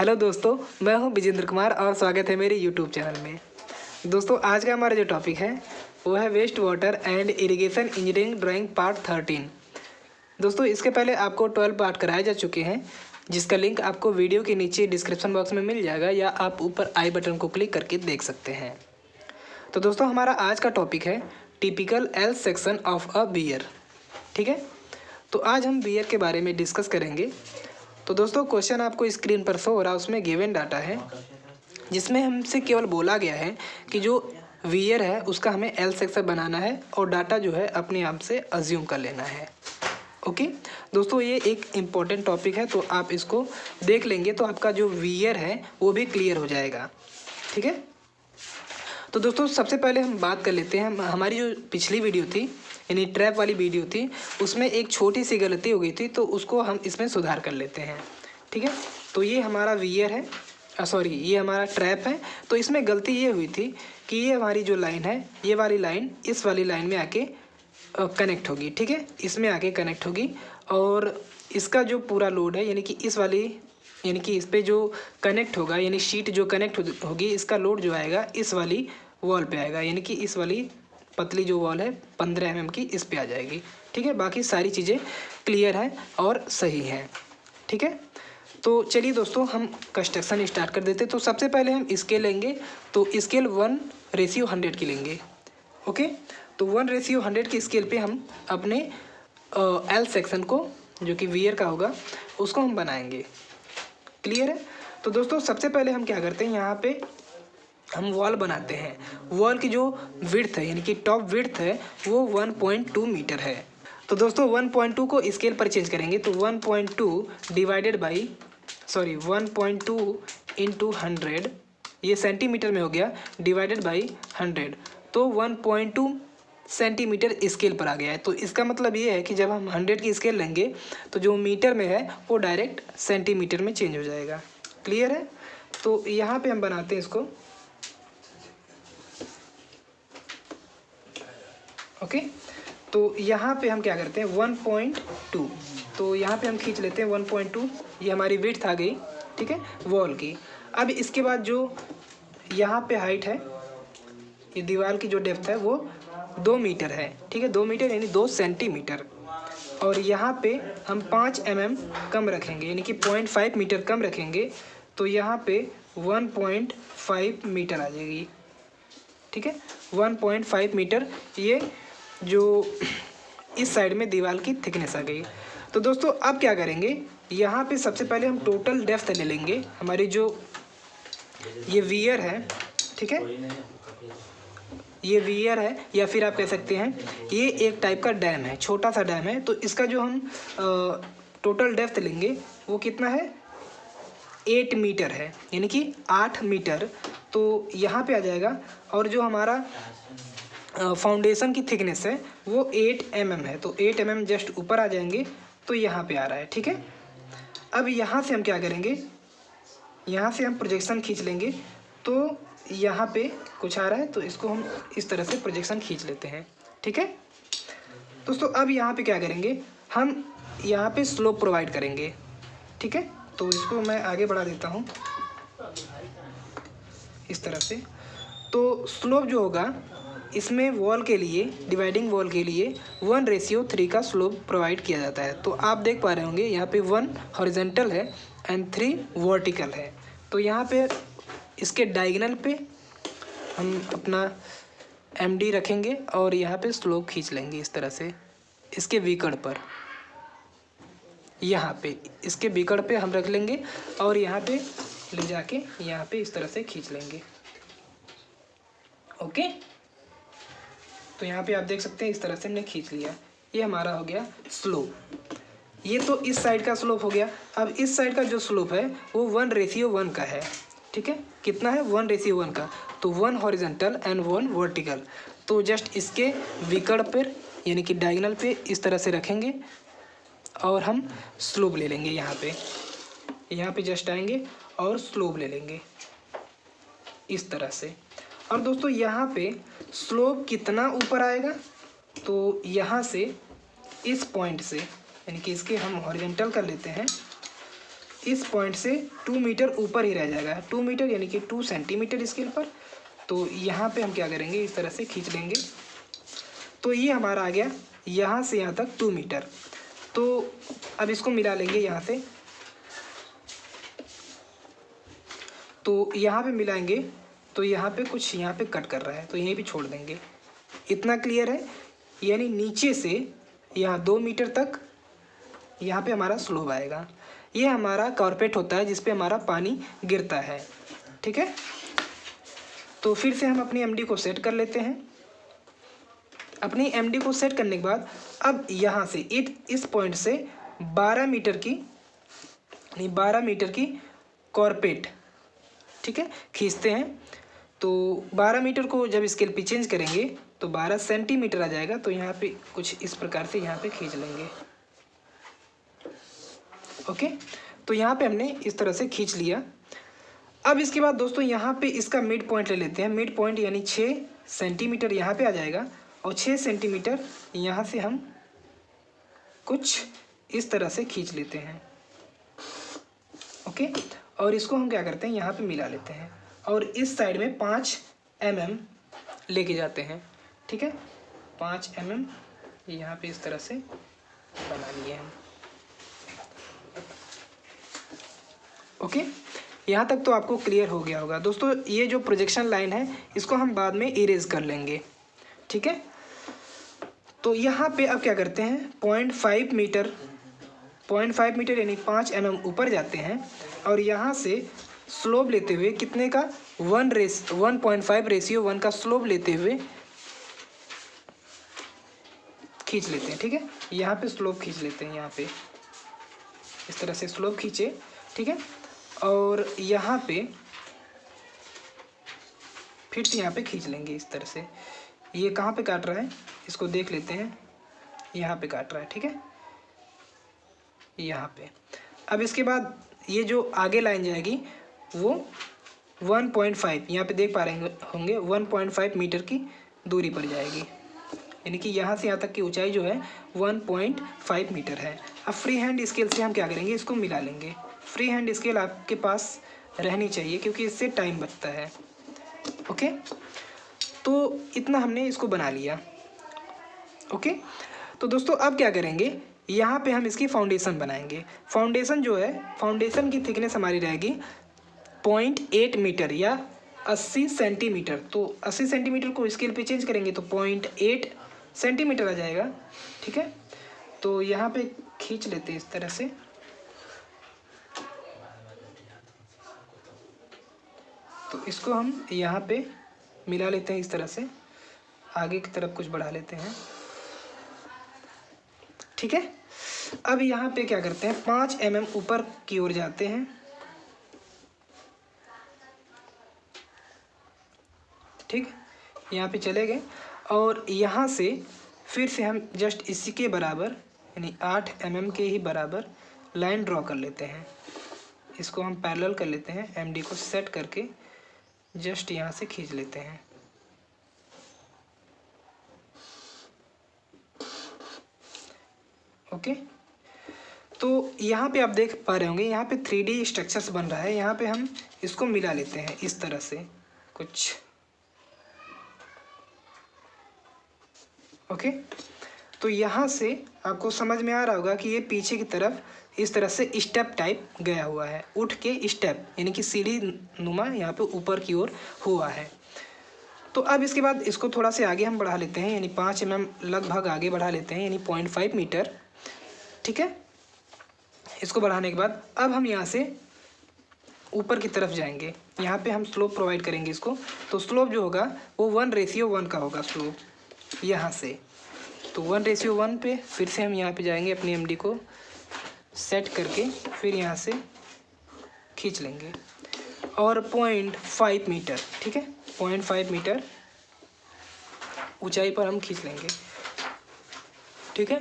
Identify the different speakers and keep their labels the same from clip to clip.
Speaker 1: Hello दोस्तों, मैं हूं विजेंद्र कुमार और स्वागत है मेरे यूट्यूब चैनल में। दोस्तों, आज का हमारा जो टॉपिक है वो है waste water and irrigation engineering drawing part 13। दोस्तों, इसके पहले आपको 12 पार्ट कराए जा चुके हैं, जिसका लिंक आपको वीडियो के नीचे डिस्क्रिप्शन बॉक्स में मिल जाएगा या आप ऊपर आई बटन को क्लिक करके देख सकते हैं। तो दोस्तों, हमारा आज का टॉपिक है typical L section of a weir. ठीक है, तो आज हम बियर के बारे में डिस्कस करेंगे। तो दोस्तों, क्वेश्चन आपको स्क्रीन पर शो हो रहा है, उसमें गिवन डाटा है जिसमें हमसे केवल बोला गया है कि जो वियर है उसका हमें एल सेक्शन बनाना है और डाटा जो है अपने आप से अज्यूम कर लेना है। ओके दोस्तों, ये एक इम्पॉर्टेंट टॉपिक है, तो आप इसको देख लेंगे तो आपका जो वियर है वो भी क्लियर हो जाएगा। ठीक है, तो दोस्तों सबसे पहले हम बात कर लेते हैं। हमारी जो पिछली वीडियो थी यानी ट्रैप वाली वीडियो थी, उसमें एक छोटी सी गलती हो गई थी, तो उसको हम इसमें सुधार कर लेते हैं। ठीक है, तो ये हमारा वियर है, सॉरी ये हमारा ट्रैप है। तो इसमें गलती ये हुई थी कि ये हमारी जो लाइन है, ये वाली लाइन इस वाली लाइन में आके कनेक्ट होगी। ठीक है, इसमें आके कनेक्ट होगी और इसका जो पूरा लोड है यानी कि इस वाली यानी कि इस पर जो कनेक्ट होगा यानी शीट जो कनेक्ट होगी, इसका लोड जो आएगा इस वाली वॉल पे आएगा, यानी कि इस वाली पतली जो वॉल है 15 mm की, इस पे आ जाएगी। ठीक है, बाकी सारी चीज़ें क्लियर है और सही है। ठीक है, तो चलिए दोस्तों हम कंस्ट्रक्शन स्टार्ट कर देते। तो सबसे पहले हम स्केल लेंगे, तो स्केल 1:100 की लेंगे। ओके, तो 1:100 की स्केल पे हम अपने एल सेक्शन को, जो कि वियर का होगा, उसको हम बनाएंगे। क्लियर है, तो दोस्तों सबसे पहले हम क्या करते हैं, यहाँ पे हम वॉल बनाते हैं। वॉल की जो विड्थ है यानी कि टॉप विड्थ है वो 1.2 मीटर है। तो दोस्तों 1.2 को स्केल पर चेंज करेंगे, तो 1.2 डिवाइडेड बाई 1.2 इंटू 100, ये सेंटीमीटर में हो गया, डिवाइडेड बाई 100, तो 1.2 सेंटीमीटर स्केल पर आ गया है। तो इसका मतलब ये है कि जब हम 100 की स्केल लेंगे तो जो मीटर में है वो डायरेक्ट सेंटीमीटर में चेंज हो जाएगा। क्लियर है, तो यहाँ पे हम बनाते हैं इसको। ओके, तो यहाँ पे हम क्या करते हैं 1.2, तो यहाँ पे हम खींच लेते हैं 1.2, ये हमारी विड्थ आ गई। ठीक है, वॉल की। अब इसके बाद जो यहाँ पे हाइट है, ये दीवार की जो डेप्थ है वो 2 मीटर है। ठीक है, 2 मीटर यानी 2 सेंटीमीटर, और यहाँ पे हम 5 mm कम रखेंगे यानी कि 0.5 मीटर कम रखेंगे, तो यहाँ पे 1.5 मीटर आ जाएगी। ठीक है, 1.5 मीटर ये जो इस साइड में दीवार की थिकनेस आ गई। तो दोस्तों अब क्या करेंगे, यहाँ पे सबसे पहले हम टोटल डेप्थ ले लेंगे। हमारी जो ये वियर है, ठीक है, ये वियर है या फिर आप कह सकते हैं ये एक टाइप का डैम है, छोटा सा डैम है। तो इसका जो हम टोटल डेप्थ लेंगे वो कितना है, 8 मीटर है, यानी कि 8 मीटर। तो यहाँ पे आ जाएगा, और जो हमारा फाउंडेशन की थिकनेस है वो 8 mm है, तो 8 mm जस्ट ऊपर आ जाएंगे, तो यहाँ पे आ रहा है। ठीक है, अब यहाँ से हम क्या करेंगे, यहाँ से हम प्रोजेक्शन खींच लेंगे, तो यहाँ पे कुछ आ रहा है, तो इसको हम इस तरह से प्रोजेक्शन खींच लेते हैं। ठीक है दोस्तों, अब यहाँ पे क्या करेंगे, हम यहाँ पे स्लोप प्रोवाइड करेंगे। ठीक है, तो इसको मैं आगे बढ़ा देता हूँ इस तरह से। तो स्लोप जो होगा इसमें वॉल के लिए, डिवाइडिंग वॉल के लिए 1:3 का स्लोप प्रोवाइड किया जाता है। तो आप देख पा रहे होंगे यहाँ पे 1 हॉरिजॉन्टल है एंड 3 वर्टिकल है। तो यहाँ पे इसके डायगोनल पे हम अपना MD रखेंगे और यहाँ पे स्लोप खींच लेंगे इस तरह से, इसके विकर्ण पर, यहाँ पे इसके विकर्ण पे हम रख लेंगे और यहाँ पे ले जाके यहाँ पे इस तरह से खींच लेंगे। ओके, तो यहाँ पे आप देख सकते हैं इस तरह से हमने खींच लिया। ये हमारा हो गया स्लोप। ये तो इस साइड का स्लोप हो गया। अब इस साइड का जो स्लोप है वो 1:1 का है। ठीक है, कितना है, 1:1 का, तो 1 हॉरिजॉन्टल एंड 1 वर्टिकल। तो जस्ट इसके विकर्ण पर यानी कि डायगोनल पे इस तरह से रखेंगे और हम स्लोप ले लेंगे। यहाँ पे जस्ट आएंगे और स्लोप ले लेंगे इस तरह से। और दोस्तों यहाँ पे स्लोप कितना ऊपर आएगा, तो यहाँ से इस पॉइंट से यानी कि इसके हम हॉरिजॉन्टल कर लेते हैं, इस पॉइंट से 2 मीटर ऊपर ही रह जाएगा, 2 मीटर यानी कि 2 सेंटीमीटर स्केल पर। तो यहाँ पे हम क्या करेंगे, इस तरह से खींच लेंगे। तो ये हमारा आ गया यहाँ से यहाँ तक 2 मीटर। तो अब इसको मिला लेंगे यहाँ से, तो यहाँ पे मिलाएंगे तो यहाँ पे कुछ यहाँ पे कट कर रहा है, तो यहीं पे छोड़ देंगे। इतना क्लियर है। यानी नीचे से यहाँ 2 मीटर तक यहाँ पे हमारा स्लोप आएगा। ये हमारा कारपेट होता है जिस पे हमारा पानी गिरता है। ठीक है, तो फिर से हम अपनी एमडी को सेट कर लेते हैं। अपनी एमडी को सेट करने के बाद अब यहाँ से इस पॉइंट से 12 मीटर की कारपेट, ठीक है, खींचते हैं। तो 12 मीटर को जब स्केल पे चेंज करेंगे तो 12 सेंटीमीटर आ जाएगा। तो यहाँ पे कुछ इस प्रकार से यहाँ पे खींच लेंगे। ओके, तो यहाँ पे हमने इस तरह से खींच लिया। अब इसके बाद दोस्तों यहाँ पे इसका मिड पॉइंट ले लेते हैं। मिड पॉइंट यानी 6 सेंटीमीटर यहाँ पे आ जाएगा और 6 सेंटीमीटर यहाँ से हम कुछ इस तरह से खींच लेते हैं। ओके, और इसको हम क्या करते हैं, यहाँ पे मिला लेते हैं और इस साइड में 5 mm लेके जाते हैं। ठीक है, 5 mm यहाँ पे इस तरह से बना लिए हम। ओके, यहाँ तक तो आपको क्लियर हो गया होगा दोस्तों। ये जो प्रोजेक्शन लाइन है इसको हम बाद में इरेज कर लेंगे। ठीक है, तो यहाँ पे अब क्या करते हैं, 0.5 मीटर यानी 5 mm ऊपर जाते हैं और यहाँ से स्लोप लेते हुए कितने का 1.5:1 का स्लोप लेते हुए खींच लेते हैं। ठीक है, यहाँ पे स्लोप खींच लेते हैं, यहाँ पे इस तरह से स्लोप खींचे। ठीक है, और यहाँ पे फिर से यहाँ पे खींच लेंगे इस तरह से। ये कहाँ पे काट रहा है इसको देख लेते हैं, यहाँ पे काट रहा है। ठीक है, यहाँ पे। अब इसके बाद ये जो आगे लाइन जाएगी वो 1.5, यहाँ पे देख पा रहे होंगे 1.5 मीटर की दूरी पर जाएगी। यानी कि यहाँ से यहाँ तक की ऊंचाई जो है 1.5 मीटर है। अब फ्री हैंड स्केल से हम क्या करेंगे, इसको मिला लेंगे। फ्री हैंड स्केल आपके पास रहनी चाहिए क्योंकि इससे टाइम बचता है। ओके, तो इतना हमने इसको बना लिया। ओके, तो दोस्तों अब क्या करेंगे, यहाँ पे हम इसकी फाउंडेशन बनाएंगे। फाउंडेशन जो है, फाउंडेशन की थिकनेस हमारी रहेगी 0.8 मीटर या 80 सेंटीमीटर। तो 80 सेंटीमीटर को स्केल पे चेंज करेंगे तो 0.8 सेंटीमीटर आ जाएगा। ठीक है, तो यहाँ पे खींच लेते हैं इस तरह से। तो इसको हम यहाँ पे मिला लेते हैं इस तरह से, आगे की तरफ कुछ बढ़ा लेते हैं। ठीक है, अब यहाँ पे क्या करते हैं, 5 mm ऊपर की ओर जाते हैं। ठीक, यहाँ पे चले गए और यहाँ से फिर से हम जस्ट इसी के बराबर यानी 8 mm के ही बराबर लाइन ड्रॉ कर लेते हैं। इसको हम पैरेलल कर लेते हैं, एमडी को सेट करके जस्ट यहाँ से खींच लेते हैं। ओके, तो यहाँ पे आप देख पा रहे होंगे यहाँ पे 3D स्ट्रक्चर्स बन रहा है। यहाँ पे हम इसको मिला लेते हैं इस तरह से कुछ। ओके, तो यहाँ से आपको समझ में आ रहा होगा कि ये पीछे की तरफ इस तरह से स्टेप टाइप गया हुआ है, उठ के स्टेप यानी कि सीढ़ी नुमा यहाँ पे ऊपर की ओर हुआ है। तो अब इसके बाद इसको थोड़ा से आगे हम बढ़ा लेते हैं, यानी 5 mm लगभग आगे बढ़ा लेते हैं, यानी 0.5 मीटर। ठीक है, इसको बढ़ाने के बाद अब हम यहाँ से ऊपर की तरफ जाएंगे। यहाँ पे हम स्लोप प्रोवाइड करेंगे इसको। तो स्लोप जो होगा वो 1:1 का होगा स्लोप यहाँ से। तो 1:1 पे फिर से हम यहाँ पे जाएंगे, अपनी एमडी को सेट करके फिर यहाँ से खींच लेंगे और 0.5 मीटर, ठीक है, 0.5 मीटर ऊंचाई पर हम खींच लेंगे। ठीक है,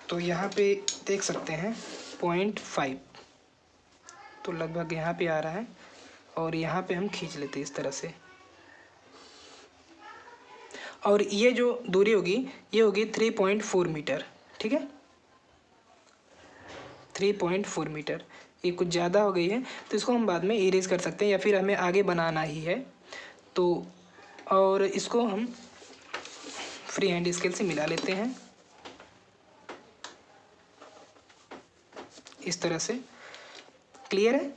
Speaker 1: तो यहाँ पे देख सकते हैं 0.5, तो लगभग यहाँ पे आ रहा है और यहाँ पे हम खींच लेते हैं इस तरह से। और ये जो दूरी होगी ये होगी 3.4 मीटर। ठीक है, 3.4 मीटर। ये कुछ ज़्यादा हो गई है, तो इसको हम बाद में इरेज कर सकते हैं या फिर हमें आगे बनाना ही है तो। और इसको हम फ्री हैंड स्केल से मिला लेते हैं इस तरह से। क्लियर है।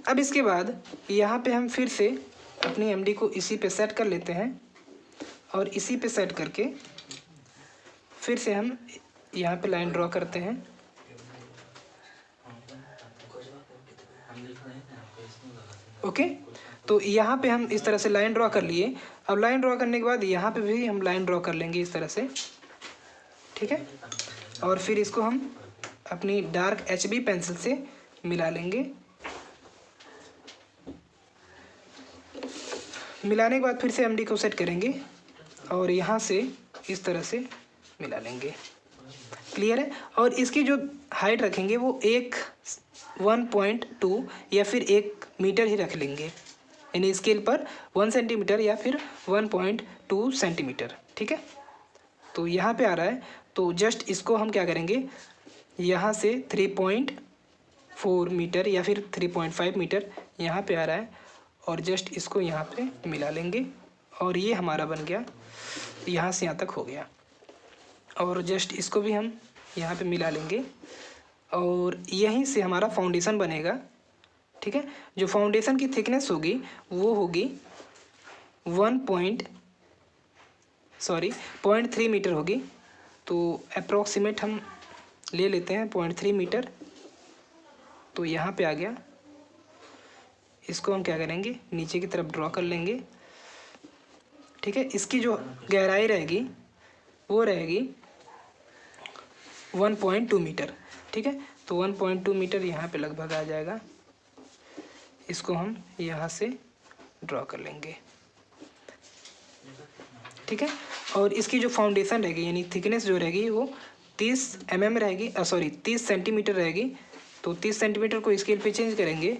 Speaker 1: अब इसके बाद यहाँ पे हम फिर से अपनी एमडी को इसी पे सेट कर लेते हैं और इसी पे सेट करके फिर से हम यहाँ पे लाइन ड्रॉ करते हैं। ओके, तो यहाँ पे हम इस तरह से लाइन ड्रॉ कर लिए। अब लाइन ड्रॉ करने के बाद यहाँ पे भी हम लाइन ड्रॉ कर लेंगे इस तरह से, ठीक है। और फिर इसको हम अपनी डार्क HB पेंसिल से मिला लेंगे। मिलाने के बाद फिर से एमडी को सेट करेंगे और यहाँ से इस तरह से मिला लेंगे। क्लियर है। और इसकी जो हाइट रखेंगे वो 1.2 या फिर 1 मीटर ही रख लेंगे, यानी स्केल पर 1 सेंटीमीटर या फिर 1.2 सेंटीमीटर, ठीक है। तो यहाँ पे आ रहा है, तो जस्ट इसको हम क्या करेंगे, यहाँ से 3.4 मीटर या फिर 3.5 मीटर यहाँ पे आ रहा है और जस्ट इसको यहाँ पे मिला लेंगे और ये हमारा बन गया, यहाँ से यहाँ तक हो गया। और जस्ट इसको भी हम यहाँ पे मिला लेंगे और यहीं से हमारा फाउंडेशन बनेगा, ठीक है। जो फाउंडेशन की थिकनेस होगी वो होगी 0.3 मीटर होगी। तो अप्रॉक्सीमेट हम ले लेते हैं 0.3 मीटर। तो यहाँ पे आ गया। इसको हम क्या करेंगे, नीचे की तरफ ड्रॉ कर लेंगे, ठीक है। इसकी जो गहराई रहेगी वो रहेगी 1.2 मीटर, ठीक है। तो 1.2 मीटर यहाँ पे लगभग आ जाएगा। इसको हम यहाँ से ड्रॉ कर लेंगे, ठीक है। और इसकी जो फाउंडेशन रहेगी यानी थिकनेस जो रहेगी वो 30 mm रहेगी, 30 सेंटीमीटर रहेगी। तो 30 सेंटीमीटर को स्केल पे चेंज करेंगे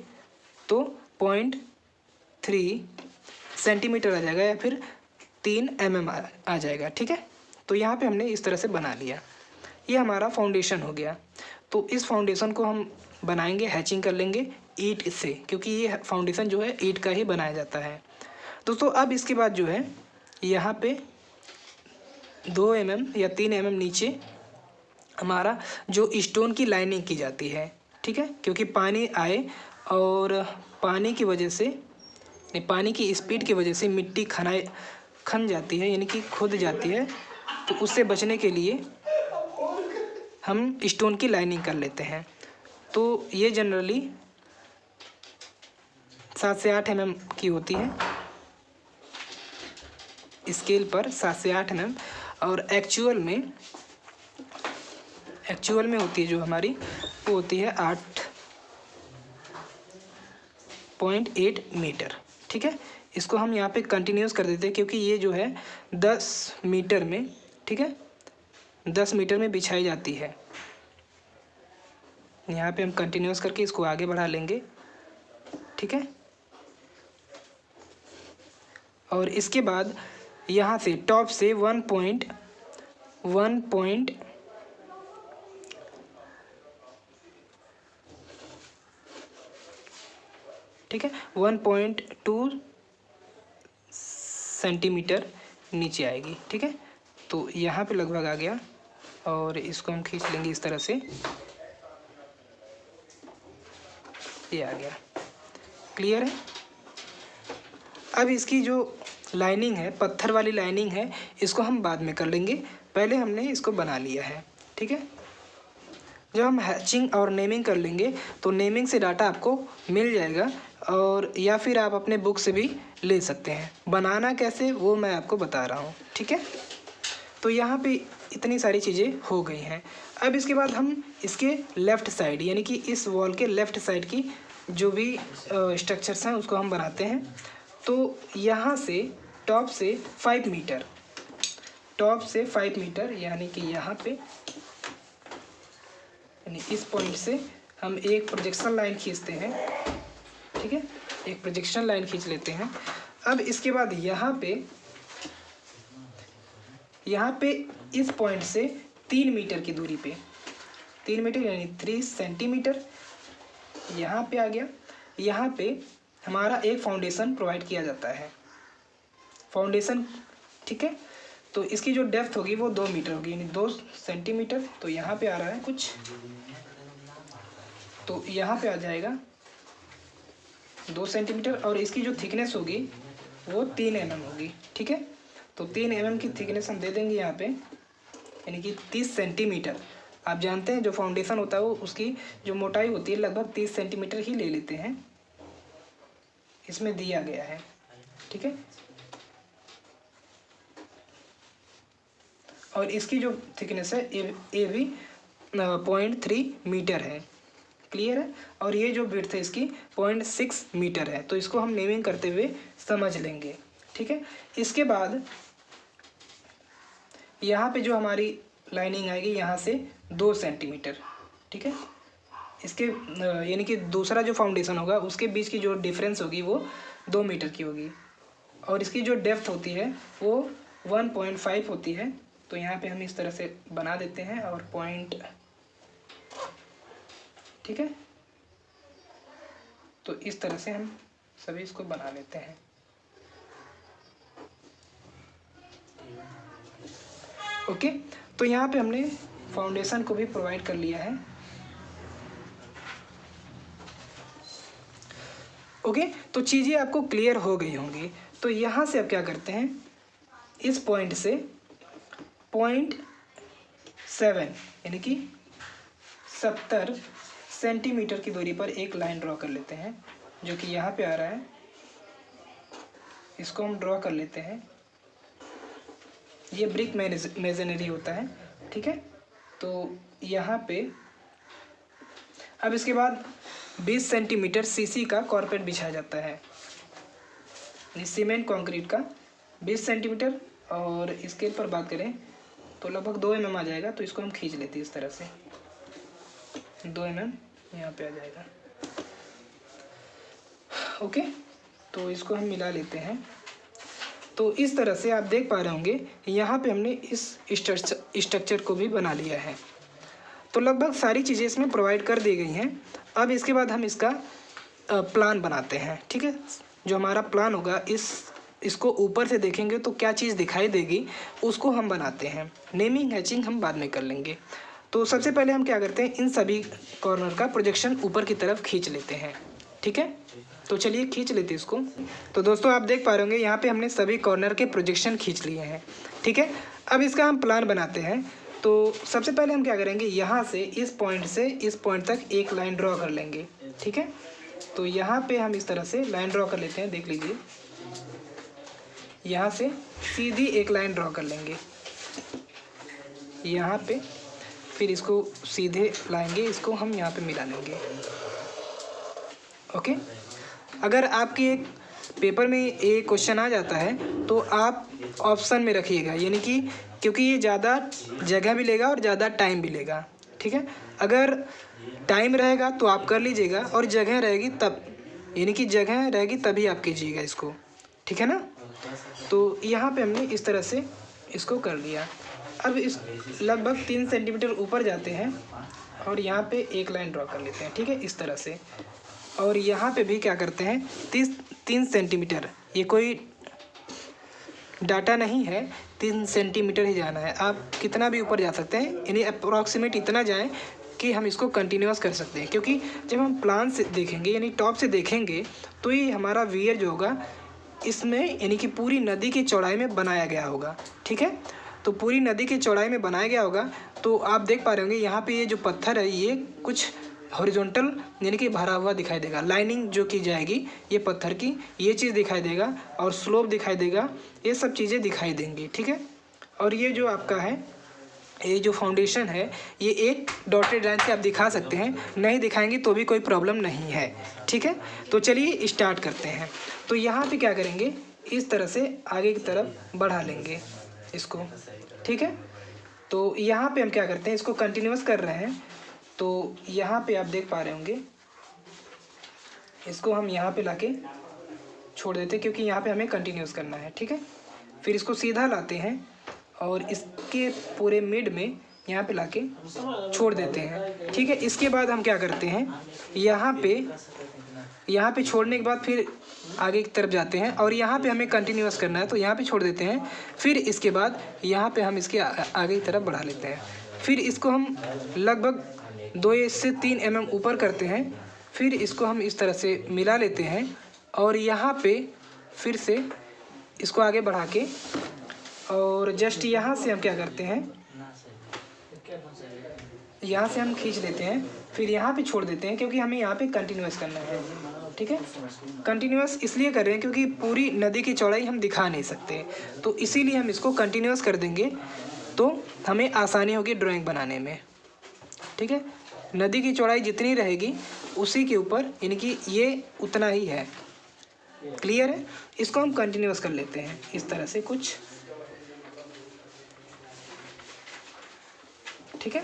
Speaker 1: तो 0.3 सेंटीमीटर आ जाएगा या फिर 3 mm आ जाएगा, ठीक है। तो यहाँ पे हमने इस तरह से बना लिया। ये हमारा फाउंडेशन हो गया। तो इस फाउंडेशन को हम बनाएंगे, हैचिंग कर लेंगे ईंट से, क्योंकि ये फाउंडेशन जो है ईंट का ही बनाया जाता है दोस्तों। अब इसके बाद जो है यहाँ पे 2 mm या 3 mm नीचे हमारा जो स्टोन की लाइनिंग की जाती है, ठीक है। क्योंकि पानी आए और पानी की वजह से, पानी की स्पीड की वजह से मिट्टी खन जाती है, यानी कि खुद जाती है। तो उससे बचने के लिए हम स्टोन की लाइनिंग कर लेते हैं। तो ये जनरली 7 से 8 mm की होती है स्केल पर, 7 से 8 mm। और एक्चुअल में होती है जो हमारी, वो होती है 8.8 मीटर, ठीक है। इसको हम यहाँ पे कंटिन्यूस कर देते हैं क्योंकि ये जो है 10 मीटर में, ठीक है, 10 मीटर में बिछाई जाती है। यहाँ पे हम कंटिन्यूस करके इसको आगे बढ़ा लेंगे, ठीक है। और इसके बाद यहाँ से टॉप से 1.1 ठीक है 1.2 सेंटीमीटर नीचे आएगी, ठीक है। तो यहाँ पे लगभग आ गया और इसको हम खींच लेंगे इस तरह से, ये आ गया। क्लियर है। अब इसकी जो लाइनिंग है, पत्थर वाली लाइनिंग है, इसको हम बाद में कर लेंगे, पहले हमने इसको बना लिया है, ठीक है। जब हम हैचिंग और नेमिंग कर लेंगे तो नेमिंग से डाटा आपको मिल जाएगा और या फिर आप अपने बुक से भी ले सकते हैं। बनाना कैसे वो मैं आपको बता रहा हूँ, ठीक है। तो यहाँ पे इतनी सारी चीज़ें हो गई हैं। अब इसके बाद हम इसके लेफ़्ट साइड यानी कि इस वॉल के लेफ़्ट साइड की जो भी स्ट्रक्चर्स हैं उसको हम बनाते हैं। तो यहाँ से टॉप से 5 मीटर, यानी कि यहाँ पे, यानी इस पॉइंट से हम एक प्रोजेक्शन लाइन खींचते हैं, ठीक है, एक प्रोजेक्शन लाइन खींच लेते हैं। अब इसके बाद यहाँ पे इस पॉइंट से 3 मीटर की दूरी पे, 3 मीटर यानी 3 सेंटीमीटर यहाँ पे आ गया। यहाँ पे हमारा एक फाउंडेशन प्रोवाइड किया जाता है, फाउंडेशन, ठीक है। तो इसकी जो डेप्थ होगी वो 2 मीटर होगी, यानी 2 सेंटीमीटर। तो यहाँ पे आ रहा है कुछ, तो यहाँ पे आ जाएगा 2 सेंटीमीटर, और इसकी जो थिकनेस होगी वो 3 mm होगी, ठीक है। तो 3 mm की थिकनेस हम दे देंगे यहाँ पे, यानी कि 30 सेंटीमीटर। आप जानते हैं जो फाउंडेशन होता है वो उसकी जो मोटाई होती है लगभग 30 सेंटीमीटर ही ले लेते हैं, इसमें दिया गया है, ठीक है। और इसकी जो थिकनेस है ये भी 0.3 मीटर है, क्लियर है। और ये जो विड्थ है इसकी 0.6 मीटर है। तो इसको हम नेमिंग करते हुए समझ लेंगे, ठीक है। इसके बाद यहाँ पे जो हमारी लाइनिंग आएगी यहाँ से 2 सेंटीमीटर, ठीक है। इसके यानी कि दूसरा जो फाउंडेशन होगा उसके बीच की जो डिफरेंस होगी वो 2 मीटर की होगी, और इसकी जो डेप्थ होती है वो 1.5 होती है। तो यहाँ पे हम इस तरह से बना देते हैं और पॉइंट, ठीक है। तो इस तरह से हम सभी इसको बना लेते हैं। ओके, तो यहाँ पे हमने फाउंडेशन को भी प्रोवाइड कर लिया है। ओके, तो चीज़ें आपको क्लियर हो गई होंगी। तो यहाँ से अब क्या करते हैं, इस पॉइंट से 0.7 यानी कि 70 सेंटीमीटर की दूरी पर एक लाइन ड्रॉ कर लेते हैं, जो कि यहाँ पे आ रहा है। इसको हम ड्रॉ कर लेते हैं। ये ब्रिक मेजनरी होता है, ठीक है। तो यहाँ पे अब इसके बाद 20 सेंटीमीटर सीसी का कॉर्पेट बिछाया जाता है, सीमेंट कंक्रीट का 20 सेंटीमीटर। और स्केल पर बात करें तो लगभग 2 mm आ जाएगा। तो इसको हम खींच लेते हैं इस तरह से, 2 mm यहाँ पे आ जाएगा। ओके, तो इसको हम मिला लेते हैं। तो इस तरह से आप देख पा रहे होंगे यहाँ पे हमने इस स्ट्रक्चर को भी बना लिया है। तो लगभग सारी चीज़ें इसमें प्रोवाइड कर दी गई हैं। अब इसके बाद हम इसका प्लान बनाते हैं, ठीक है। जो हमारा प्लान होगा इसको ऊपर से देखेंगे तो क्या चीज़ दिखाई देगी उसको हम बनाते हैं। नेमिंग हैचिंग हम बाद में कर लेंगे। तो सबसे पहले हम क्या करते हैं, इन सभी कॉर्नर का प्रोजेक्शन ऊपर की तरफ खींच लेते हैं, ठीक है। तो चलिए खींच लेते हैं इसको। तो दोस्तों आप देख पा रहे होंगे यहाँ पे हमने सभी कॉर्नर के प्रोजेक्शन खींच लिए हैं, ठीक है। अब इसका हम प्लान बनाते हैं। तो सबसे पहले हम क्या करेंगे, यहाँ से इस पॉइंट तक एक लाइन ड्रॉ कर लेंगे, ठीक है। तो यहाँ पे हम इस तरह से लाइन ड्रॉ कर लेते हैं, देख लीजिए। यहाँ से सीधी एक लाइन ड्रॉ कर लेंगे यहाँ पे, फिर इसको सीधे लाएंगे, इसको हम यहाँ पे मिला लेंगे। ओके, अगर आपके एक पेपर में ये क्वेश्चन आ जाता है तो आप ऑप्शन में रखिएगा, यानी कि क्योंकि ये ज़्यादा जगह भी लेगा और ज़्यादा टाइम भी लेगा, ठीक है। अगर टाइम रहेगा तो आप कर लीजिएगा, और जगह रहेगी तब, यानी कि जगह रहेगी तभी आप कीजिएगा इसको, ठीक है ना। तो यहाँ पे हमने इस तरह से इसको कर लिया। अब इस लगभग 3 सेंटीमीटर ऊपर जाते हैं और यहाँ पे एक लाइन ड्रॉ कर लेते हैं, ठीक है, इस तरह से। और यहाँ पे भी क्या करते हैं, 3 सेंटीमीटर, ये कोई डाटा नहीं है, 3 सेंटीमीटर ही जाना है। आप कितना भी ऊपर जा सकते हैं, यानी अप्रॉक्सीमेट इतना जाएं कि हम इसको कंटिन्यूस कर सकते हैं। क्योंकि जब हम प्लान से देखेंगे यानी टॉप से देखेंगे तो ये हमारा वियर जो होगा इसमें यानी कि पूरी नदी की चौड़ाई में बनाया गया होगा, ठीक है। तो पूरी नदी की चौड़ाई में बनाया गया होगा। तो आप देख पा रहे होंगे यहाँ पे ये जो पत्थर है ये कुछ हॉरिजॉन्टल यानी कि भरा हुआ दिखाई देगा। लाइनिंग जो की जाएगी ये पत्थर की, ये चीज़ दिखाई देगा, और स्लोप दिखाई देगा, ये सब चीज़ें दिखाई देंगी, ठीक है। और ये जो आपका है, ये जो फाउंडेशन है, ये एक डॉटेड लाइन से आप दिखा सकते हैं, नहीं दिखाएंगे तो भी कोई प्रॉब्लम नहीं है, ठीक है। तो चलिए स्टार्ट करते हैं। तो यहाँ पे क्या करेंगे, इस तरह से आगे की तरफ बढ़ा लेंगे इसको, ठीक है। तो यहाँ पे हम क्या करते हैं, इसको कंटिन्यूस कर रहे हैं। तो यहाँ पे आप देख पा रहे होंगे, इसको हम यहाँ पे लाके छोड़ देते हैं क्योंकि यहाँ पे हमें कंटिन्यूस करना है, ठीक है। फिर इसको सीधा लाते हैं और इसके पूरे मिड में यहाँ पे लाके छोड़ देते हैं। ठीक है, इसके बाद हम क्या करते हैं, यहाँ पे छोड़ने के बाद फिर आगे की तरफ जाते हैं और यहाँ पे हमें कंटिन्यूअस करना है, तो यहाँ पे छोड़ देते हैं। फिर इसके बाद यहाँ पे हम इसके आगे की तरफ बढ़ा लेते हैं। फिर इसको हम लगभग 2 से 3 mm ऊपर करते हैं। फिर इसको हम इस तरह से मिला लेते हैं और यहाँ पे फिर से इसको आगे बढ़ा के और जस्ट यहाँ से हम क्या करते हैं, यहाँ से हम खींच लेते हैं। फिर यहाँ पे छोड़ देते हैं क्योंकि हमें यहाँ पे कंटिन्यूअस करना है। ठीक है, कंटिन्यूअस इसलिए कर रहे हैं क्योंकि पूरी नदी की चौड़ाई हम दिखा नहीं सकते, तो इसीलिए हम इसको कंटिन्यूअस कर देंगे तो हमें आसानी होगी ड्राइंग बनाने में। ठीक है, नदी की चौड़ाई जितनी रहेगी उसी के ऊपर, यानी कि ये उतना ही है। क्लियर है, इसको हम कंटिन्यूअस कर लेते हैं इस तरह से कुछ। ठीक है,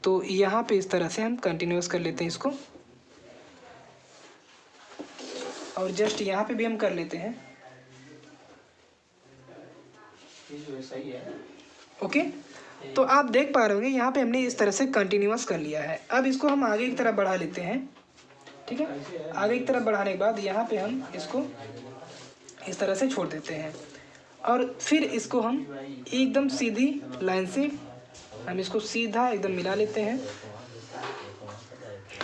Speaker 1: तो यहाँ पे इस तरह से हम कंटिन्यूअस कर लेते हैं इसको और जस्ट यहाँ पे भी हम कर लेते हैं। ओके, तो आप देख पा रहे होंगे यहाँ पे हमने इस तरह से कंटिन्यूअस कर लिया है। अब इसको हम आगे की तरफ बढ़ा लेते हैं। ठीक है, आगे की तरफ बढ़ाने के बाद यहाँ पे हम इसको इस तरह से छोड़ देते हैं और फिर इसको हम एकदम सीधी लाइन से हम इसको सीधा एकदम मिला लेते हैं।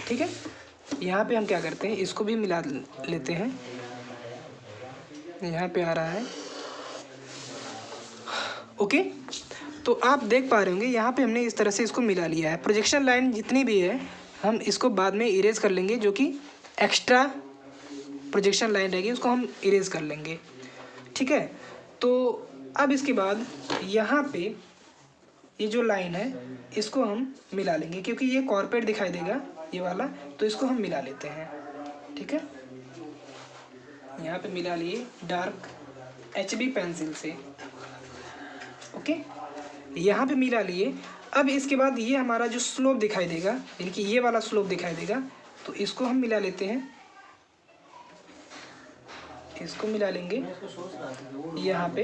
Speaker 1: ठीक है, यहाँ पे हम क्या करते हैं, इसको भी मिला लेते हैं। यहाँ पे आ रहा है। ओके, तो आप देख पा रहे होंगे यहाँ पे हमने इस तरह से इसको मिला लिया है। प्रोजेक्शन लाइन जितनी भी है हम इसको बाद में इरेज कर लेंगे, जो कि एक्स्ट्रा प्रोजेक्शन लाइन रहेगी उसको हम इरेज कर लेंगे। ठीक है, तो अब इसके बाद यहाँ पे ये जो लाइन है इसको हम मिला लेंगे क्योंकि ये कॉर्पोरेट दिखाई देगा ये वाला, तो इसको हम मिला लेते हैं। ठीक है, यहाँ पे मिला लिए डार्क HB पेंसिल से। ओके, यहाँ पे मिला लिए। अब इसके बाद ये हमारा जो स्लोप दिखाई देगा, यानी कि ये वाला स्लोप दिखाई देगा, तो इसको हम मिला लेते हैं। इसको मिला लेंगे यहाँ पे।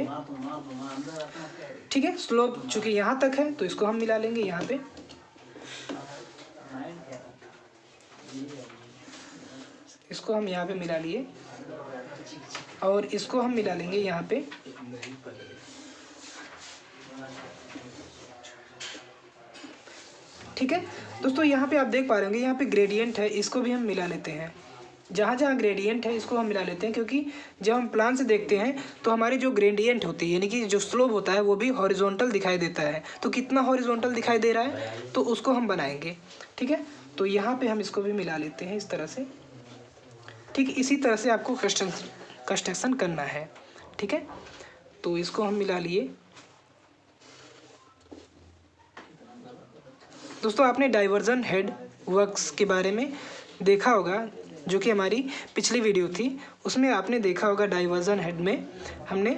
Speaker 1: ठीक है, स्लोप चूँकि यहाँ तक है तो इसको हम मिला लेंगे यहाँ पे। इसको हम यहाँ पे मिला लिए और इसको हम मिला लेंगे यहाँ पे। ठीक है दोस्तों, यहाँ पे आप देख पा रहे होंगे यहाँ पे ग्रेडियंट है, इसको भी हम मिला लेते हैं। जहाँ जहाँ ग्रेडियंट है इसको हम मिला लेते हैं क्योंकि जब हम प्लान से देखते हैं तो हमारी जो ग्रेडियंट होती है, यानी कि जो स्लोप होता है, वो भी हॉरिजॉन्टल दिखाई देता है। तो कितना हॉरिजॉन्टल दिखाई दे रहा है तो उसको हम बनाएंगे। ठीक है, तो यहाँ पे हम इसको भी मिला लेते हैं इस तरह से। ठीक, इसी तरह से आपको कंस्ट्रक्शन करना है। ठीक है, तो इसको हम मिला लिए। दोस्तों, आपने डाइवर्जन हेड वर्क्स के बारे में देखा होगा, जो कि हमारी पिछली वीडियो थी, उसमें आपने देखा होगा डाइवर्जन हेड में हमने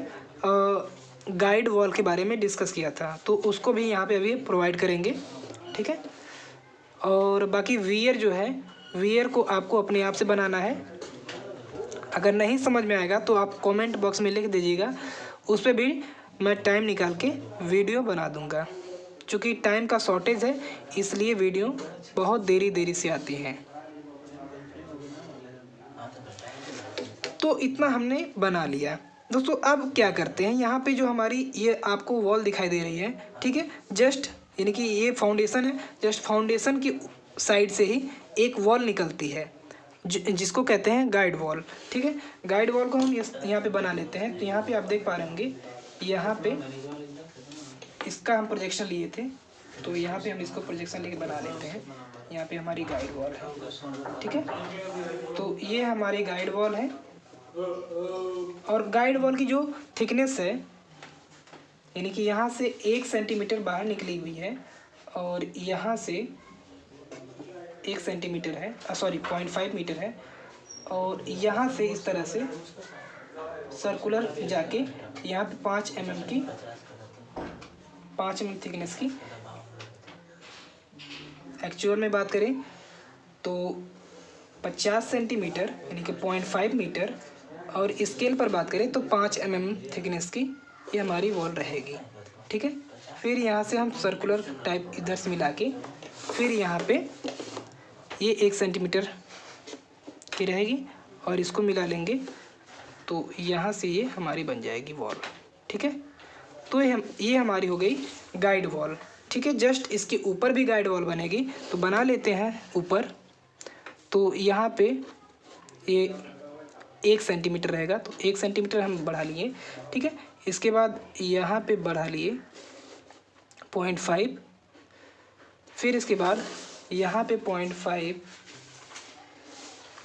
Speaker 1: गाइड वॉल के बारे में डिस्कस किया था, तो उसको भी यहाँ पे अभी प्रोवाइड करेंगे। ठीक है, और बाकी वियर जो है, वियर को आपको अपने आप से बनाना है। अगर नहीं समझ में आएगा तो आप कमेंट बॉक्स में लिख दीजिएगा, उस पर भी मैं टाइम निकाल के वीडियो बना दूँगा। चूँकि टाइम का शॉर्टेज है इसलिए वीडियो बहुत देरी से आती है। तो इतना हमने बना लिया। दोस्तों, अब क्या करते हैं, यहाँ पे जो हमारी ये आपको वॉल दिखाई दे रही है, ठीक है, जस्ट यानी कि ये फाउंडेशन है, जस्ट फाउंडेशन की साइड से ही एक वॉल निकलती है जिसको कहते हैं गाइड वॉल। ठीक है, गाइड वॉल को हम यहाँ पे बना लेते हैं। तो यहाँ पे आप देख पा रहे होंगे, यहाँ पे इसका हम प्रोजेक्शन लिए थे, तो यहाँ पे हम इसको प्रोजेक्शन लेके बना लेते हैं। यहाँ पे हमारी गाइड वॉल है। ठीक है, तो ये हमारी गाइड वॉल है और गाइड वॉल की जो थिकनेस है, यानी कि यहाँ से 1 सेंटीमीटर बाहर निकली हुई है और यहाँ से 1 सेंटीमीटर है, सॉरी 0.5 मीटर है, और यहाँ से इस तरह से सर्कुलर जाके यहाँ पे 5 mm थिकनेस की। एक्चुअल में बात करें तो 50 सेंटीमीटर यानी कि 0.5 मीटर, और स्केल पर बात करें तो 5 mm थिकनेस की ये हमारी वॉल रहेगी। ठीक है, फिर यहाँ से हम सर्कुलर टाइप इधर से मिला के फिर यहाँ पे ये 1 सेंटीमीटर की रहेगी और इसको मिला लेंगे तो यहाँ से ये हमारी बन जाएगी वॉल। ठीक है, तो ये हमारी हो गई गाइड वॉल। ठीक है, जस्ट इसके ऊपर भी गाइड वॉल बनेगी तो बना लेते हैं ऊपर। तो यहाँ पे ये 1 सेंटीमीटर रहेगा तो 1 सेंटीमीटर हम बढ़ा लिए। ठीक है, इसके बाद यहाँ पे बढ़ा लिए 0.5, फिर इसके बाद यहाँ पे 0.5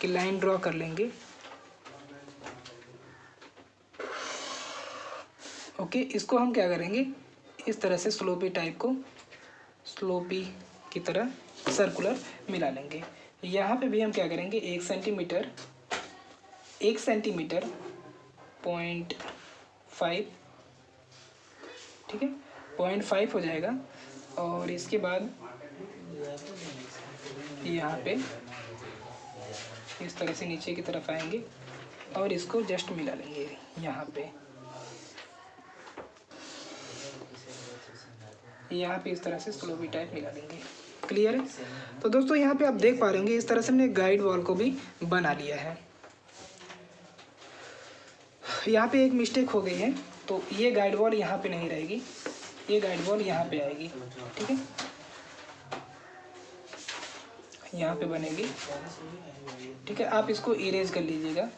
Speaker 1: की लाइन ड्रॉ कर लेंगे। ओके, इसको हम क्या करेंगे, इस तरह से स्लोपी टाइप को स्लोपी की तरह सर्कुलर मिला लेंगे। यहाँ पे भी हम क्या करेंगे, 1 सेंटीमीटर 0.5, ठीक है 0.5 हो जाएगा। और इसके बाद यहाँ पे इस तरह से नीचे की तरफ आएंगे और इसको जस्ट मिला लेंगे यहाँ पे इस तरह से स्लोपी टाइप मिला लेंगे। क्लियर है? तो दोस्तों यहाँ पे आप देख पा रहे होंगे इस तरह से हमने गाइड वॉल को भी बना लिया है। यहाँ पे एक मिस्टेक हो गई है, तो ये गाइड वॉल यहाँ पे नहीं रहेगी, ये गाइड वॉल यहाँ पे आएगी। ठीक है, यहाँ पे बनेगी। ठीक है, आप इसको इरेज कर लीजिएगा,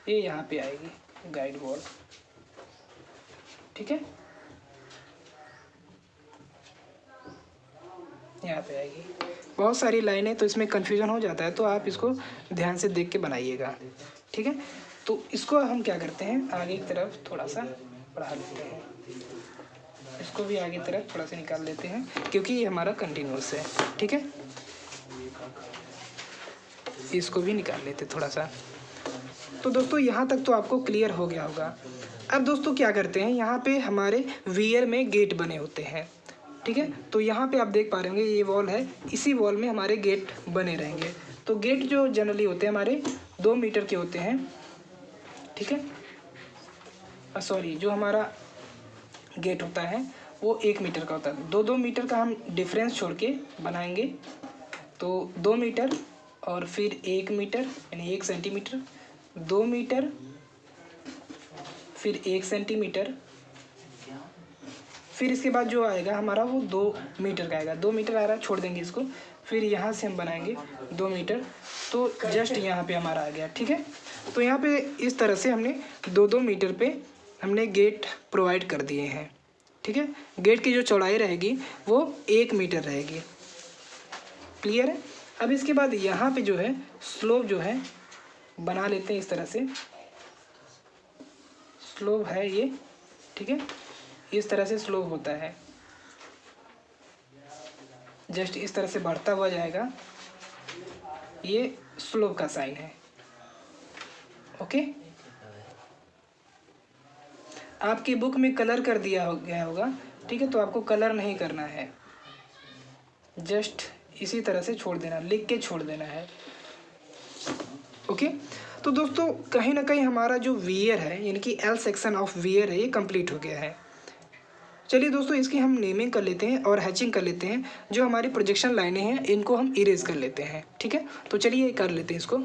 Speaker 1: ये यहाँ पे आएगी गाइड वॉल। ठीक है, यहाँ पे आएगी। बहुत सारी लाइनें तो इसमें कन्फ्यूजन हो जाता है, तो आप इसको ध्यान से देख के बनाइएगा। ठीक है, तो इसको हम क्या करते हैं, आगे की तरफ थोड़ा सा बढ़ा लेते हैं, इसको भी आगे की तरफ थोड़ा सा निकाल लेते हैं क्योंकि ये हमारा कंटिन्यूस है। ठीक है, इसको भी निकाल लेते थोड़ा सा। तो दोस्तों यहाँ तक तो आपको क्लियर हो गया होगा। अब दोस्तों क्या करते हैं, यहाँ पे हमारे वियर में गेट बने होते हैं। ठीक है, तो यहाँ पे आप देख पा रहे होंगे ये वॉल है, इसी वॉल में हमारे गेट बने रहेंगे। तो गेट जो जनरली होते हैं हमारे 2 मीटर के होते हैं। ठीक है, सॉरी, जो हमारा गेट होता है वो 1 मीटर का होता है। 2-2 मीटर का हम डिफरेंस छोड़ के बनाएंगे। तो 2 मीटर और फिर 1 मीटर यानी 1 सेंटीमीटर, 2 मीटर, फिर 1 सेंटीमीटर, फिर इसके बाद जो आएगा हमारा वो 2 मीटर का आएगा। 2 मीटर आ रहा है, छोड़ देंगे इसको। फिर यहाँ से हम बनाएंगे 2 मीटर, तो जस्ट यहाँ पे हमारा आ गया। ठीक है, तो यहाँ पे इस तरह से हमने 2-2 मीटर पे हमने गेट प्रोवाइड कर दिए हैं। ठीक है, गेट की जो चौड़ाई रहेगी वो 1 मीटर रहेगी। क्लियर है? अब इसके बाद यहाँ पे जो है स्लोप जो है बना लेते हैं इस तरह से। स्लोप है ये, ठीक है, इस तरह से स्लोप होता है, जस्ट इस तरह से बढ़ता हुआ जाएगा, ये स्लोप का साइन है। ओके, आपकी बुक में कलर कर दिया गया होगा। ठीक है, तो आपको कलर नहीं करना है, जस्ट इसी तरह से छोड़ देना, लिख के छोड़ देना है। ओके, तो दोस्तों कहीं ना कहीं हमारा जो वियर है यानी कि एल सेक्शन ऑफ वियर है ये कंप्लीट हो गया है। चलिए दोस्तों इसकी हम नेमिंग कर लेते हैं और हैचिंग कर लेते हैं। जो हमारी प्रोजेक्शन लाइनें हैं इनको हम इरेज कर लेते हैं। ठीक है, तो चलिए कर लेते हैं इसको।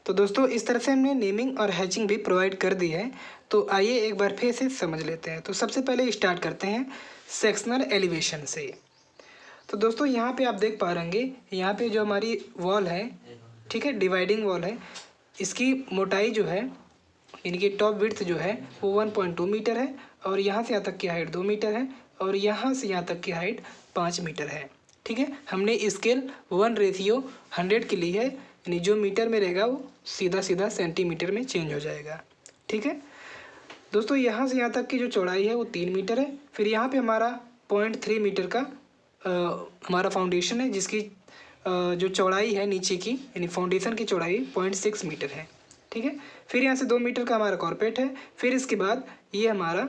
Speaker 1: तो दोस्तों इस तरह से हमने नेमिंग और हैचिंग भी प्रोवाइड कर दी है। तो आइए एक बार फिर से समझ लेते हैं। तो सबसे पहले स्टार्ट करते हैं सेक्शनल एलिवेशन से। तो दोस्तों यहाँ पे आप देख पा रहेंगे, यहाँ पे जो हमारी वॉल है, ठीक है, डिवाइडिंग वॉल है, इसकी मोटाई जो है यानी कि टॉप विड्थ जो है वो 1.2 मीटर है और यहाँ से यहाँ तक की हाइट 2 मीटर है और यहाँ से यहाँ तक की हाइट 5 मीटर है। ठीक है, हमने स्केल 1:100 की ली है, यानी जो मीटर में रहेगा वो सीधा सीधा सेंटीमीटर में चेंज हो जाएगा। ठीक है दोस्तों, यहाँ से यहाँ तक की जो चौड़ाई है वो 3 मीटर है। फिर यहाँ पे हमारा 0.3 मीटर का हमारा फाउंडेशन है, जिसकी जो चौड़ाई है नीचे की यानी फाउंडेशन की चौड़ाई 0.6 मीटर है। ठीक है, फिर यहाँ से 2 मीटर का हमारा कॉर्पेट है। फिर इसके बाद ये हमारा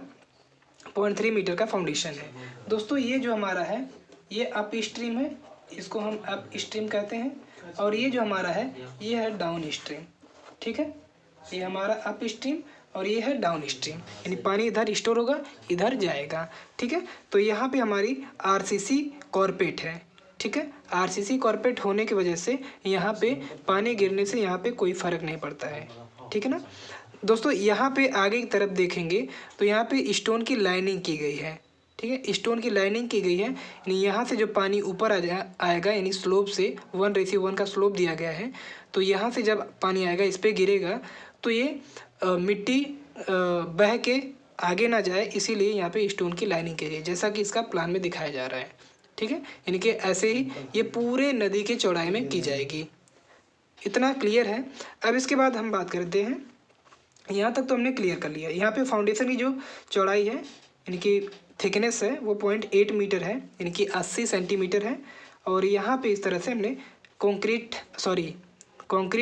Speaker 1: 0.3 मीटर का फाउंडेशन है। दोस्तों ये जो हमारा है ये अप स्ट्रीम है, इसको हम अप स्ट्रीम कहते हैं, और ये जो हमारा है ये है डाउन स्ट्रीम। ठीक है, ये हमारा अप स्ट्रीम और ये है डाउन स्ट्रीम, यानी पानी इधर स्टोर होगा इधर जाएगा। ठीक है, तो यहाँ पे हमारी आरसीसी कॉर्पेट है। ठीक है, आरसीसी कॉर्पेट होने की वजह से यहाँ पे पानी गिरने से यहाँ पे कोई फ़र्क नहीं पड़ता है। ठीक है ना दोस्तों, यहाँ पे आगे की तरफ देखेंगे तो यहाँ पे स्टोन की लाइनिंग की गई है। ठीक है, स्टोन की लाइनिंग की गई है, यानी यहाँ से जो पानी ऊपर आएगा यानी स्लोप से 1:1 का स्लोप दिया गया है, तो यहाँ से जब पानी आएगा इस पर गिरेगा तो ये मिट्टी बह के आगे ना जाए, इसीलिए यहाँ पे स्टोन की लाइनिंग की गई है, जैसा कि इसका प्लान में दिखाया जा रहा है। ठीक है, यानी कि ऐसे ही ये पूरे नदी के चौड़ाई में की जाएगी। इतना क्लियर है। अब इसके बाद हम बात करते हैं, यहाँ तक तो हमने क्लियर कर लिया। यहाँ पे फाउंडेशन की जो चौड़ाई है यानी कि थिकनेस है वो 0.8 मीटर है, यानी कि 80 सेंटीमीटर है। और यहाँ पे इस तरह से हमने कंक्रीट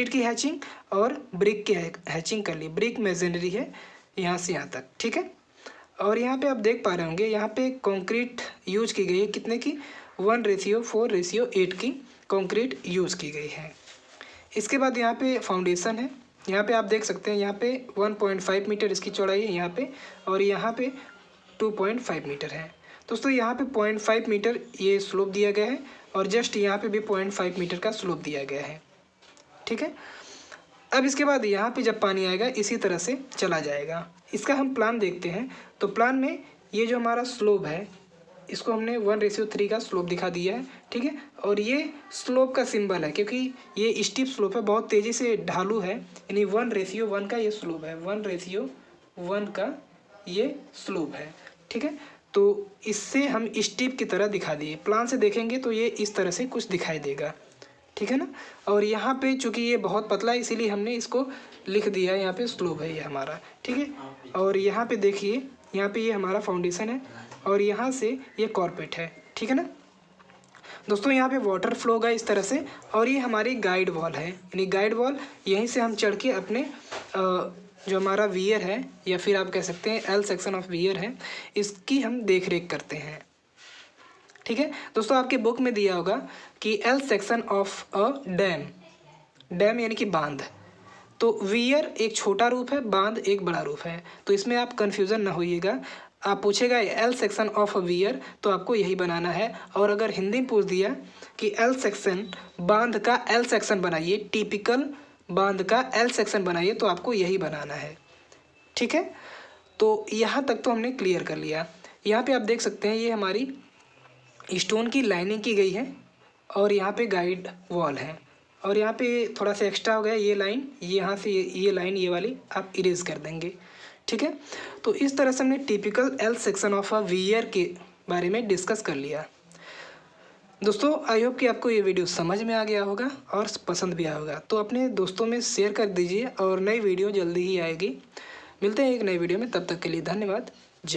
Speaker 1: की हैचिंग और ब्रिक की हैचिंग कर ली। ब्रिक मेजनरी है यहाँ से यहाँ तक। ठीक है, और यहाँ पे आप देख पा रहे होंगे यहाँ पे कंक्रीट यूज की गई है, कितने की 1:4:8 की कंक्रीट यूज़ की गई है। इसके बाद यहाँ पे फाउंडेशन है, यहाँ पे आप देख सकते हैं यहाँ पे 1.5 मीटर इसकी चौड़ाई है यहाँ पे, और यहाँ पे 2.5 मीटर है। दोस्तों यहाँ पे 0.5 मीटर ये स्लोप दिया गया है और जस्ट यहाँ पे भी 0.5 मीटर का स्लोप दिया गया है। ठीक है, अब इसके बाद यहाँ पे जब पानी आएगा इसी तरह से चला जाएगा। इसका हम प्लान देखते हैं। तो प्लान में ये जो हमारा स्लोप है इसको हमने 1:3 का स्लोप दिखा दिया है। ठीक है, और ये स्लोप का सिंबल है क्योंकि ये स्टीप स्लोप है, बहुत तेज़ी से ढालू है, यानी 1:1 का ये स्लोप है, 1:1 का ये स्लोप है। ठीक है, तो इससे हम स्टीप की तरह दिखा दिए। प्लान से देखेंगे तो ये इस तरह से कुछ दिखाई देगा। ठीक है ना, और यहाँ पे चूँकि ये बहुत पतला है इसीलिए हमने इसको लिख दिया है, यहाँ पे स्लोप है ये हमारा। ठीक है, और यहाँ पे देखिए यहाँ पे ये हमारा फाउंडेशन है और यहाँ से ये कॉर्पेट है। ठीक है ना दोस्तों, यहाँ पे वाटर फ्लो होगा इस तरह से, और ये हमारी गाइड वॉल है, यानी गाइड वॉल यहीं से हम चढ़ के अपने जो हमारा वियर है या फिर आप कह सकते हैं एल सेक्शन ऑफ वियर है, इसकी हम देख रेख करते हैं। ठीक है दोस्तों, आपके बुक में दिया होगा कि L section of a dam यानी कि बांध। तो वियर एक छोटा रूप है, बांध एक बड़ा रूप है, तो इसमें आप कन्फ्यूज़न ना होइएगा। आप पूछेगा L section of a weird तो आपको यही बनाना है, और अगर हिंदी में पूछ दिया कि एल सेक्शन बांध का एल सेक्शन बनाइए, टिपिकल बांध का एल सेक्शन बनाइए, तो आपको यही बनाना है। ठीक है, तो यहाँ तक तो हमने क्लियर कर लिया। यहाँ पे आप देख सकते हैं ये हमारी स्टोन की लाइनिंग की गई है और यहाँ पे गाइड वॉल है, और यहाँ पे थोड़ा सा एक्स्ट्रा हो गया ये लाइन, यहाँ से ये लाइन ये वाली आप इरेज कर देंगे। ठीक है, तो इस तरह से हमने typical L section of a weird के बारे में डिस्कस कर लिया। दोस्तों आई होप कि आपको ये वीडियो समझ में आ गया होगा और पसंद भी आया होगा, तो अपने दोस्तों में शेयर कर दीजिए और नई वीडियो जल्दी ही आएगी। मिलते हैं एक नई वीडियो में, तब तक के लिए धन्यवाद।